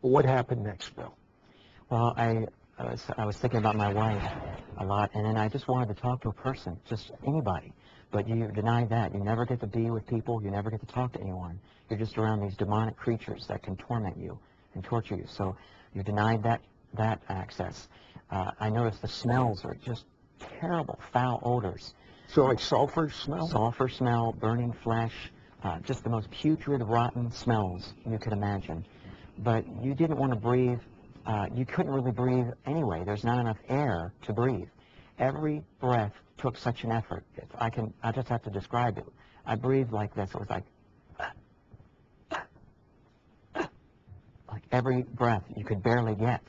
What happened next, Bill? Well, I was thinking about my wife a lot, and then I just wanted to talk to a person, just anybody. But you denied that. You never get to be with people. You never get to talk to anyone. You're just around these demonic creatures that can torment you and torture you. So you denied that access. I noticed the smells are just terrible, foul odors. So like sulfur smell? Sulfur smell, burning flesh, just the most putrid, rotten smells you could imagine. But you didn't want to breathe. You couldn't really breathe anyway. There's not enough air to breathe. Every breath took such an effort. I just have to describe it. I breathed like this. It was like every breath you could barely get.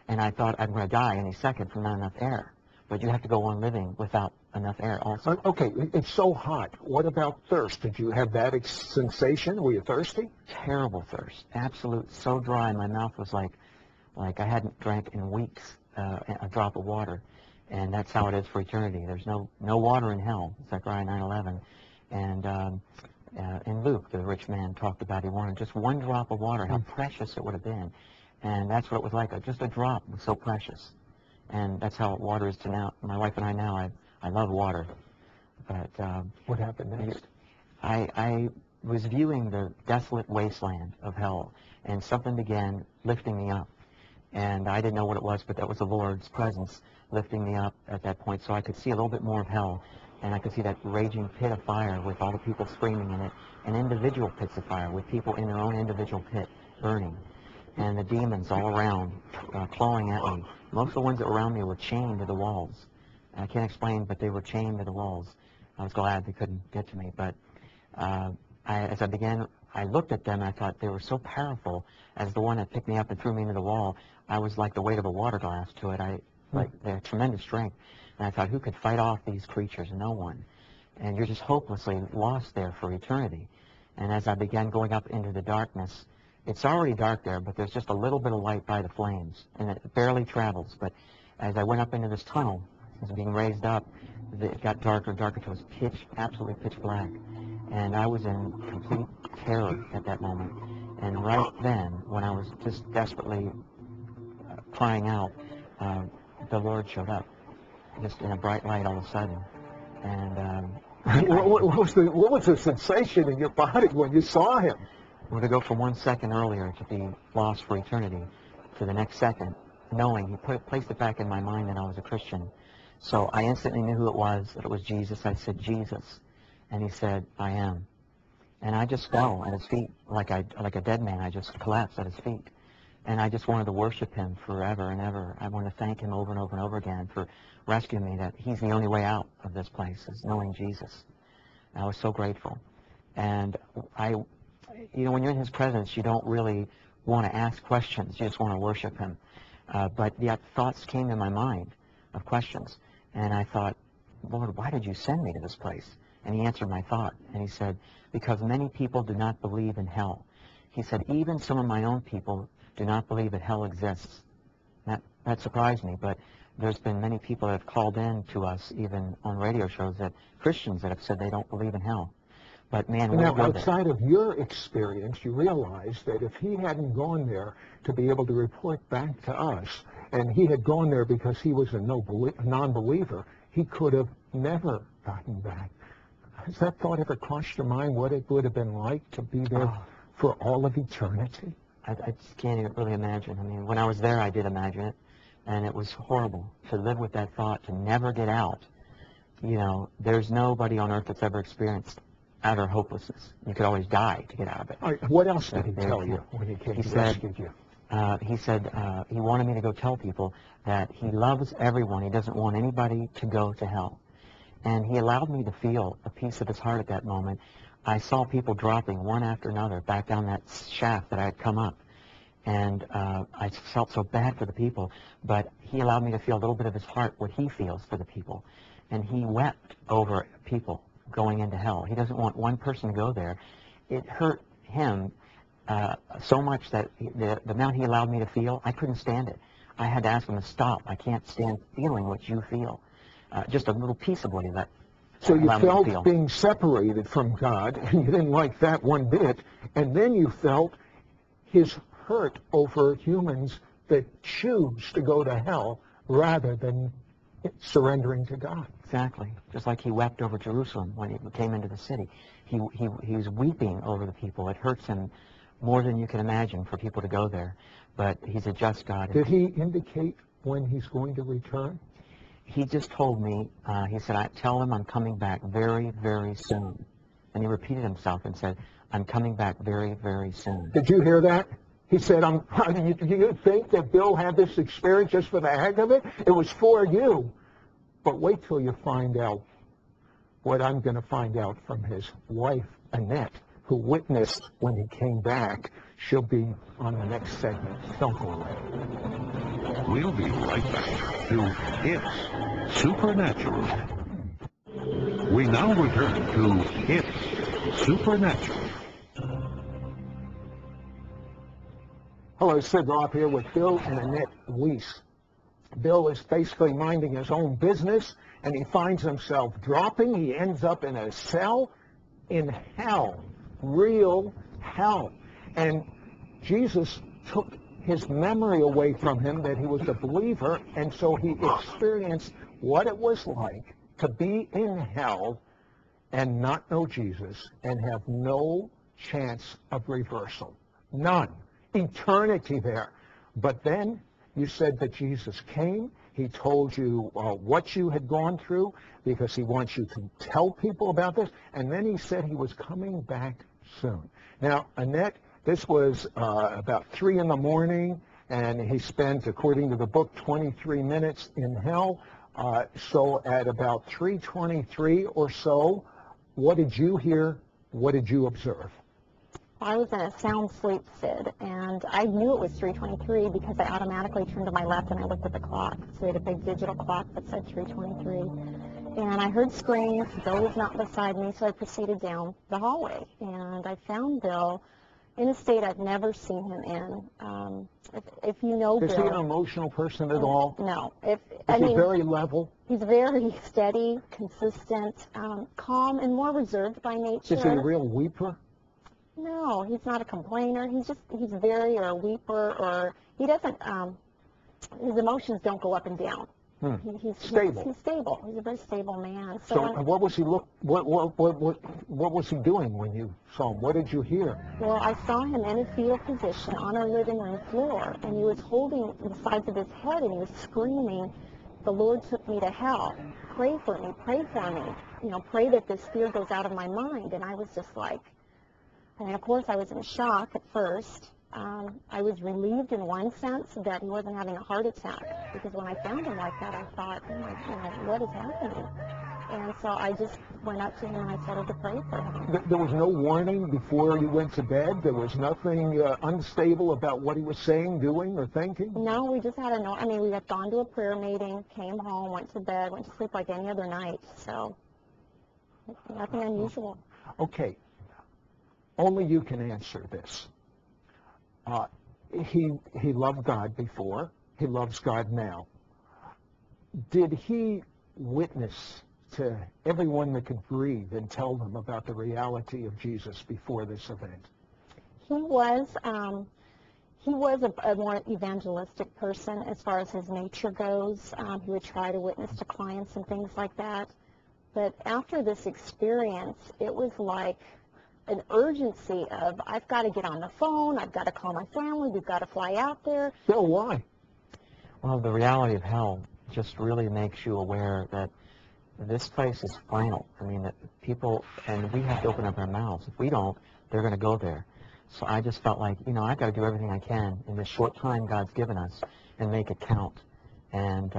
And I thought I'm going to die any second from not enough air. But you have to go on living without enough air also. Okay, it's so hot. What about thirst? Did you have that sensation? Were you thirsty? Terrible thirst. Absolute, so dry. My mouth was like I hadn't drank in weeks a drop of water. And that's how it is for eternity. There's no water in hell. Zechariah 9:11. And in Luke, the rich man talked about he wanted just one drop of water, how precious it would have been. And that's what it was like. Just a drop was so precious. And that's how water is to now. My wife and I now, I love water. But what happened next? I was viewing the desolate wasteland of hell, and something began lifting me up. And I didn't know what it was, but that was the Lord's presence lifting me up at that point, so I could see a little bit more of hell. And I could see that raging pit of fire with all the people screaming in it, and individual pits of fire with people in their own individual pit burning. And the demons all around clawing at me. Most of the ones that were around me were chained to the walls. I can't explain, but they were chained to the walls. I was glad they couldn't get to me. But as I began, I looked at them and I thought they were so powerful. As the one that picked me up and threw me into the wall, I was like the weight of a water glass to it. They had tremendous strength. And I thought, who could fight off these creatures? No one. And you're just hopelessly lost there for eternity. And as I began going up into the darkness, it's already dark there, but there's just a little bit of light by the flames, and it barely travels. But as I went up into this tunnel, it was being raised up, it got darker and darker until it was absolutely pitch black. And I was in complete terror at that moment. And right then, when I was just desperately crying out, the Lord showed up, just in a bright light all of a sudden. And what was the sensation in your body when you saw him? Well, to go from 1 second earlier to be lost for eternity to the next second, knowing he placed it back in my mind that I was a Christian. So I instantly knew who it was, that it was Jesus. I said, Jesus. And he said, I am. And I just fell at his feet like a dead man. I just collapsed at his feet. And I just wanted to worship him forever and ever. I wanted to thank him over and over and over again for rescuing me, that he's the only way out of this place, is knowing Jesus. And I was so grateful. And you know, when you're in his presence, you don't really want to ask questions. You just want to worship him. But yet thoughts came in my mind of questions. And I thought, Lord, why did you send me to this place? And he answered my thought. And he said, because many people do not believe in hell. He said, even some of my own people do not believe that hell exists. That surprised me. But there's been many people that have called in to us, even on radio shows, that Christians that have said they don't believe in hell. But man, now, outside of your experience, you realize that if he hadn't gone there to be able to report back to us, and he had gone there because he was a non-believer, he could have never gotten back. Has that thought ever crossed your mind, what it would have been like to be there for all of eternity? I just can't even really imagine. I mean, when I was there, I did imagine it, and it was horrible to live with that thought, to never get out. You know, there's nobody on earth that's ever experienced utter hopelessness. You could always die to get out of it. All right, what else did he tell you when he came to rescue you? He said he wanted me to go tell people that he loves everyone. He doesn't want anybody to go to hell. And he allowed me to feel a piece of his heart at that moment. I saw people dropping one after another back down that shaft that I had come up. And I felt so bad for the people. But he allowed me to feel a little bit of his heart, what he feels for the people. And he wept over people going into hell. He doesn't want one person to go there. It hurt him so much that the amount he allowed me to feel, I couldn't stand it. I had to ask him to stop. I can't stand feeling what you feel. Just a little piece of what he let. So you felt being separated from God, and you didn't like that one bit, and then you felt his hurt over humans that choose to go to hell rather than surrendering to God. Exactly. Just like he wept over Jerusalem when he came into the city. He was weeping over the people. It hurts him more than you can imagine for people to go there. But he's a just God. Did he indicate when he's going to return? He just told me, he said, tell him I'm coming back very, very soon. And he repeated himself and said, I'm coming back very, very soon. Did you hear that? He said, you think that Bill had this experience just for the heck of it? It was for you. But wait till you find out what I'm going to find out from his wife, Annette, who witnessed when he came back. She'll be on the next segment. Don't go away. We'll be right back to It's Supernatural. We now return to It's Supernatural. Hello, Sid Roth here with Bill and Annette Wiese. Bill is basically minding his own business, and he finds himself dropping. He ends up in a cell in hell, real hell. And Jesus took his memory away from him that he was a believer, and so he experienced what it was like to be in hell and not know Jesus and have no chance of reversal. None. Eternity there. But then you said that Jesus came. He told you what you had gone through because he wants you to tell people about this. And then he said he was coming back soon. Now, Annette, this was about 3 in the morning, and he spent, according to the book, 23 minutes in hell. So at about 3:23 or so, what did you hear? What did you observe? I was in a sound sleep, Sid, and I knew it was 3:23 because I automatically turned to my left and I looked at the clock. So we had a big digital clock that said 3:23. And I heard screams. Bill was not beside me, so I proceeded down the hallway. And I found Bill in a state I've never seen him in. If you know Bill... Is he an emotional person at all? No. Is he very level? He's very steady, consistent, calm, and more reserved by nature. Is he a real weeper? No, he's not a complainer. He's very, or a weeper, or he doesn't, his emotions don't go up and down. He's stable. He's stable. He's a very stable man. So what was he what was he doing when you saw him? What did you hear? Well, I saw him in a fetal position on our living room floor, and he was holding the sides of his head, and he was screaming, "The Lord took me to hell. Pray for me. Pray for me. You know, pray that this fear goes out of my mind." And I was just like, and of course I was in shock at first. I was relieved in one sense that he wasn't having a heart attack, because when I found him like that, I thought, oh my, what is happening? And so I just went up to him and I started to pray for him. There was no warning before you went to bed? There was nothing unstable about what he was saying, doing, or thinking? No, we just had we had gone to a prayer meeting, came home, went to bed, went to sleep like any other night. So nothing unusual. Okay. Only you can answer this. He loved God before. He loves God now. Did he witness to everyone that could breathe and tell them about the reality of Jesus before this event? He was a more evangelistic person as far as his nature goes. He would try to witness to clients and things like that. But after this experience, it was like an urgency of, I've got to get on the phone, I've got to call my family, we've got to fly out there. Bill, why? Well, the reality of hell just really makes you aware that this place is final. I mean, that people, and we have to open up our mouths. If we don't, they're going to go there. So I just felt like, I've got to do everything I can in this short time God's given us and make it count and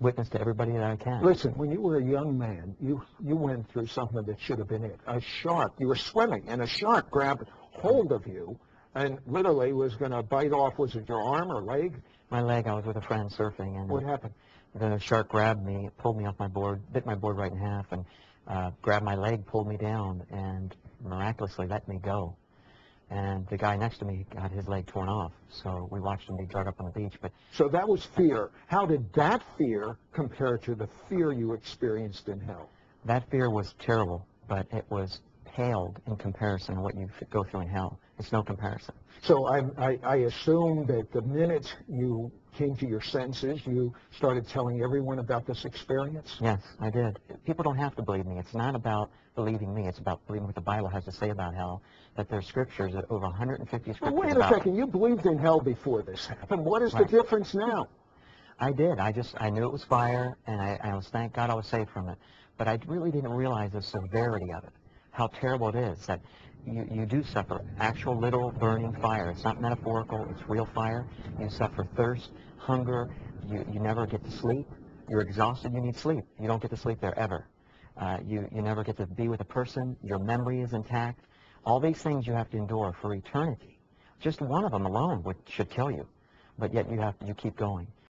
witness to everybody that I can. Listen, when you were a young man, you went through something that should have been it. A shark, you were swimming, and a shark grabbed hold of you and literally was going to bite off, was it your arm or leg? My leg. I was with a friend surfing, and what happened? The shark grabbed me, pulled me off my board, bit my board right in half, and grabbed my leg, pulled me down, and miraculously let me go. And the guy next to me got his leg torn off, so we watched him be dragged up on the beach. But so that was fear. How did that fear compare to the fear you experienced in hell? That fear was terrible, but it was paled in comparison to what you go through in hell. It's no comparison. So I assume that the minute you came to your senses, you started telling everyone about this experience? Yes, I did. People don't have to believe me. It's not about believing me. It's about believing what the Bible has to say about hell, that there's scriptures, over 150 scriptures Well, wait a about second. You believed in hell before this happened. What is the Right. difference now? I did. I knew it was fire, and I was, thank God I was saved from it. But I really didn't realize the severity of it, how terrible it is, that you do suffer actual literal burning fire. It's not metaphorical, it's real fire. You suffer thirst, hunger, you never get to sleep. You're exhausted, you need sleep. You don't get to sleep there ever. You never get to be with a person, your memory is intact. All these things you have to endure for eternity. Just one of them alone should kill you, but yet you keep going.